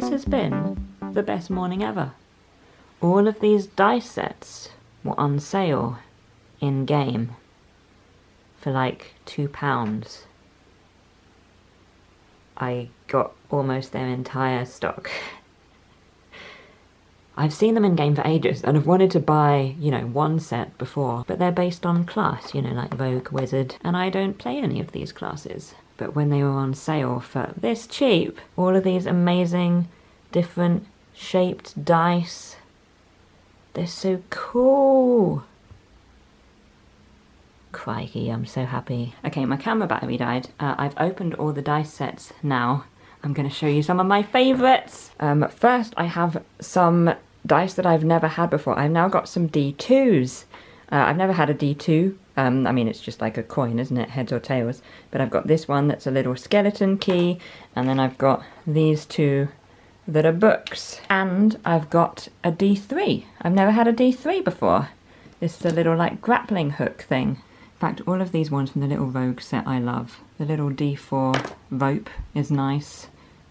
This has been the best morning ever. All of these dice sets were on sale in-game for like £2. I got almost their entire stock. I've seen them in game for ages and I've wanted to buy, you know, one set before, but they're based on class, you know, like Rogue, Wizard, and I don't play any of these classes. But when they were on sale for this cheap, all of these amazing, different shaped dice, they're so cool. Crikey, I'm so happy. Okay, my camera battery died. I've opened all the dice sets now. I'm going to show you some of my favourites. First, I have some dice that I've never had before. I've now got some D2s. I've never had a D2. I mean, it's just like a coin, isn't it? Heads or tails. But I've got this one that's a little skeleton key. And then I've got these two that are books. And I've got a D3. I've never had a D3 before. This is a little like grappling hook thing. In fact, all of these ones from the little Rogue set I love. The little D4 rope is nice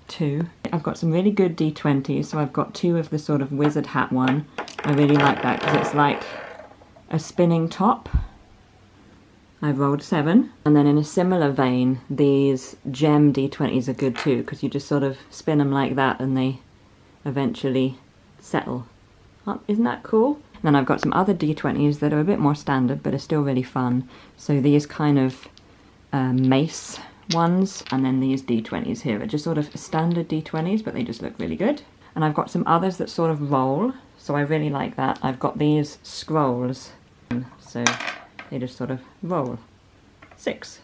too. I've got some really good D20s, so I've got two of the sort of wizard hat one. I really like that because it's like a spinning top. I've rolled 7. And then in a similar vein, these gem D20s are good too, because you just sort of spin them like that and they eventually settle. Oh, isn't that cool? Then I've got some other D20s that are a bit more standard but are still really fun. So these kind of mace ones, and then these D20s here are just sort of standard D20s, but they just look really good. And I've got some others that sort of roll, so I really like that. I've got these scrolls, so they just sort of roll. 6.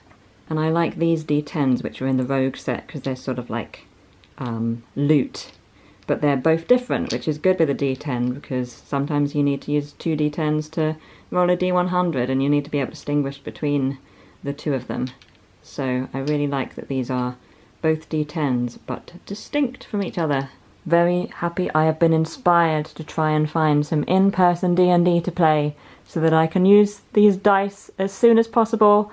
And I like these D10s, which are in the Rogue set, because they're sort of like loot. But they're both different, which is good with a D10, because sometimes you need to use 2 D10s to roll a D100, and you need to be able to distinguish between the two of them. So I really like that these are both D10s, but distinct from each other. Very happy I have been inspired to try and find some in-person D&D to play, so that I can use these dice as soon as possible.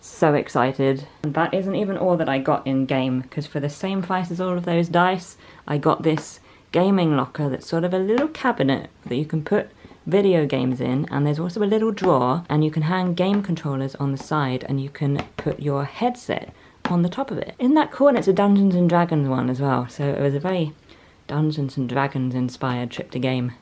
So excited. And that isn't even all that I got in-game, because for the same price as all of those dice, I got this gaming locker that's sort of a little cabinet that you can put video games in, and there's also a little drawer, and you can hang game controllers on the side, and you can put your headset on the top of it. Isn't that cool? And it's a Dungeons and Dragons one as well, so it was a very Dungeons and Dragons inspired trip to game.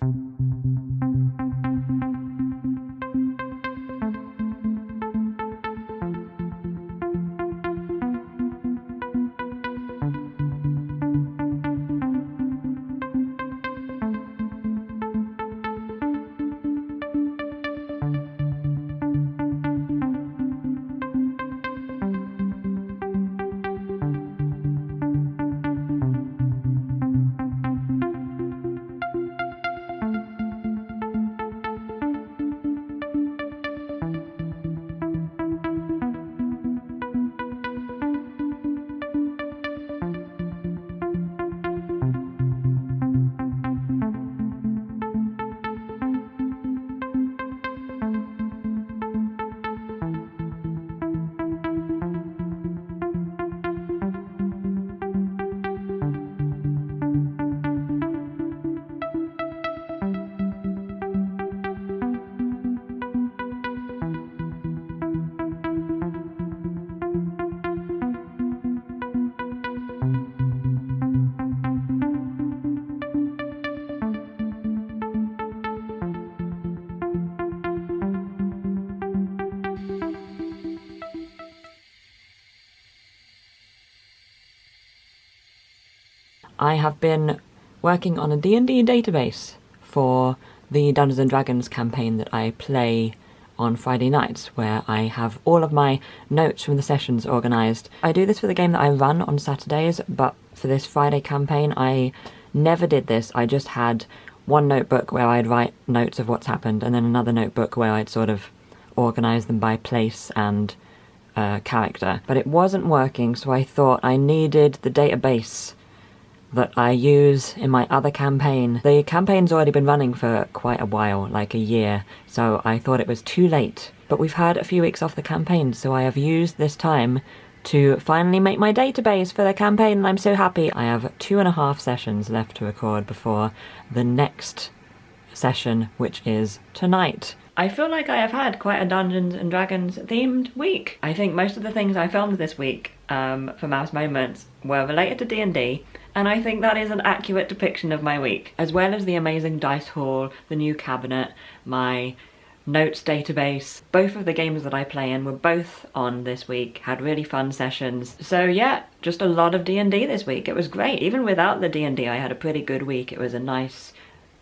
I have been working on a D&D database for the Dungeons & Dragons campaign that I play on Friday nights, where I have all of my notes from the sessions organised. I do this for the game that I run on Saturdays, but for this Friday campaign I never did this. I just had one notebook where I'd write notes of what's happened, and then another notebook where I'd sort of organise them by place and character. But it wasn't working, so I thought I needed the database that I use in my other campaign. The campaign's already been running for quite a while, like a year, so I thought it was too late. But we've had a few weeks off the campaign, so I have used this time to finally make my database for the campaign, and I'm so happy. I have 2.5 sessions left to record before the next session, which is tonight. I feel like I have had quite a Dungeons and Dragons themed week. I think most of the things I filmed this week for Mouse Moments were related to D&D, and I think that is an accurate depiction of my week, as well as the amazing dice haul, the new cabinet, my notes database. Both of the games that I play in were both on this week, had really fun sessions. So yeah, just a lot of D&D this week. It was great. Even without the D&D, I had a pretty good week. It was a nice,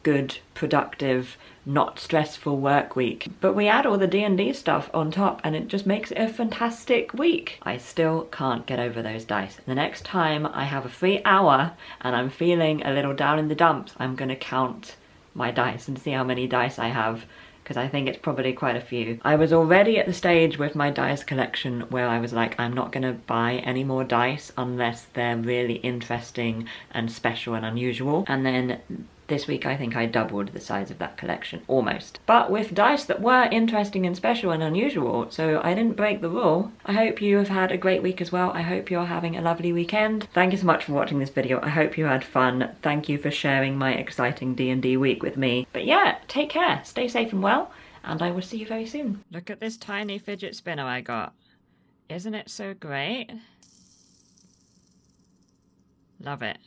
good, productive, not stressful work week. But we add all the D&D stuff on top and it just makes it a fantastic week. I still can't get over those dice. The next time I have a free hour and I'm feeling a little down in the dumps, I'm gonna count my dice and see how many dice I have, because I think it's probably quite a few. I was already at the stage with my dice collection where I was like, I'm not gonna buy any more dice unless they're really interesting and special and unusual. And then this week I think I doubled the size of that collection, almost. But with dice that were interesting and special and unusual, so I didn't break the rule. I hope you have had a great week as well. I hope you're having a lovely weekend. Thank you so much for watching this video. I hope you had fun. Thank you for sharing my exciting D&D week with me. But yeah, take care, stay safe and well, and I will see you very soon. Look at this tiny fidget spinner I got. Isn't it so great? Love it.